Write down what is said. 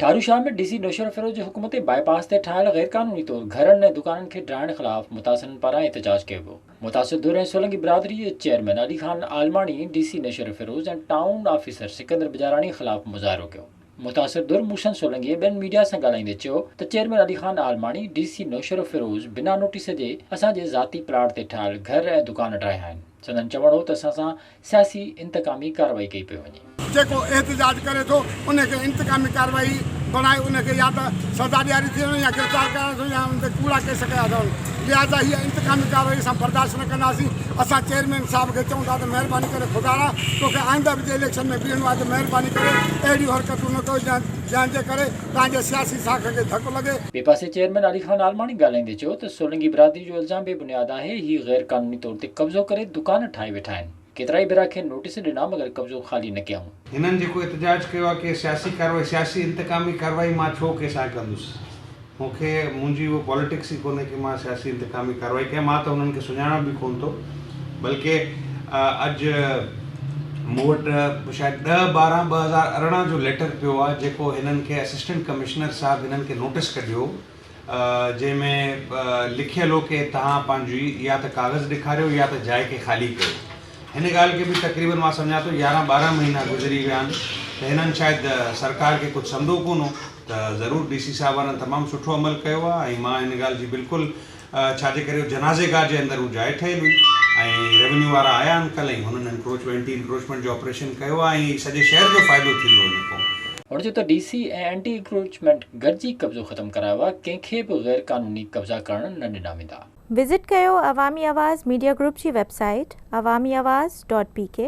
ठारूशाह में डीसी नौशर फिरोज हुकूमत बाईपास से ठायल गैर कानूनी तौर घरनि ऐं दुकाननि खे ढाइण खिलाफ़ मुतासिरनि पारां एहतजाज कयो वियो। मुतासिर दुर ऐं सोलंगी बिरादरी जे चेयरमैन अली खान आलमाणी डीसी नौशर फिरोज ऐं टाउन ऑफिसर सिकंदर बिजारानी खिलाफ़ मुज़ाहिरो कयो। मुतासिर दुर मूशन सोलंगी ॿियनि मीडिया सां ॻाल्हाईंदे चयो त चेयरमैन अली खान आलमाणी डीसी नौशर फिरोज बिना नोटिस जे असांजे ज़ाती प्लाट ते ठाहियल घर ऐं दुकान ठाहिया आहिनि। संदन चवण हो त असां सां सियासी इंतकामी कार्रवाई कई पई वञे। जेको एहतजाज करे थो उनखे इंतकामी कार्रवाई बनाए उनखे या त सज़ा ॾियारी थी वञे या गिरफ़्तार करण थो या उन ते कूड़ा केस कया अथनि। लिहाज़ा हीअ इंतकामी कार्रवाई असां बर्दाश्त न कंदासीं। असां चेयरमैन साहिब खे चऊं था त महिरबानी करे ख़ुदा तोखे आईंदा बि इलेक्शन में बीहणो आहे त महिरबानी करे अहिड़ियूं हरकतूं न कयो जंहिंजे करे तव्हांजे सियासी साख खे धकु लॻे। ॿिए पासे चेयरमैन अली खान आलमाणी ॻाल्हाईंदे चयो त सोलंगी बिरादरी जो इल्ज़ाम बेबुनियाद आहे। ही गैर कानूनी तौर ते कब्ज़ो करे दुकान ठाहे वेठा आहिनि। केतिराई भेरा खे नोटिस ॾिना मगर कब्ज़ो ख़ाली न कयऊं। हिननि जेको एहतजाज कयो आहे कि सियासी कार्रवाई सियासी इंतकामी कार्रवाई मां छो कंहिंसां कंदुसि। मूंखे मुंहिंजी उहो पॉलिटिक्स ई कोन्हे कि मां सियासी इंतकामी कार्रवाई कयां। मां त उन्हनि खे सुञाणा बि कोन थो। बल्कि अॼु मूं वटि शायदि 10/12/2018 जो लेटर पियो आहे जेको हिननि खे असिस्टेंट कमिश्नर साहिबु हिननि खे नोटिस कढियो जंहिंमें लिखियलु हो कि तव्हां पंहिंजी या त कागज़ ॾेखारियो या त जाइ खे ख़ाली कयो। हिन ॻाल्हि खे बि तक़रीबन मां सम्झां थो 11-12 महीना गुज़री विया आहिनि त हिननि शायदि सरकार खे कुझु सम्झो कोन हो। त ज़रूरु डीसी साहिबाननि तमामु सुठो अमल कयो आहे ऐं मां हिन ॻाल्हि जी बिल्कुलु छाजे करे जनाज़ेगाह जे अंदरि हू जाइ ठहियलु हुई ऐं रेवेन्यू वारा आया आहिनि कल्ह ई हुननि इंक्रोचमेंट जो ऑपरेशन कयो आहे ऐं सॼे शहर जो फ़ाइदो थींदो हिन खां। हुन चयो त डीसी ऐं एंटी इंक्रोचमेंट गॾिजी कब्ज़ो ख़तमु करायो आहे। कंहिंखे बि गैर कानूनी कब्ज़ा करण न ॾिना वेंदा। विज़िट कयो अवामी आवाज़ मीडिया ग्रुप जी वेबसाइट awamiawaz.pk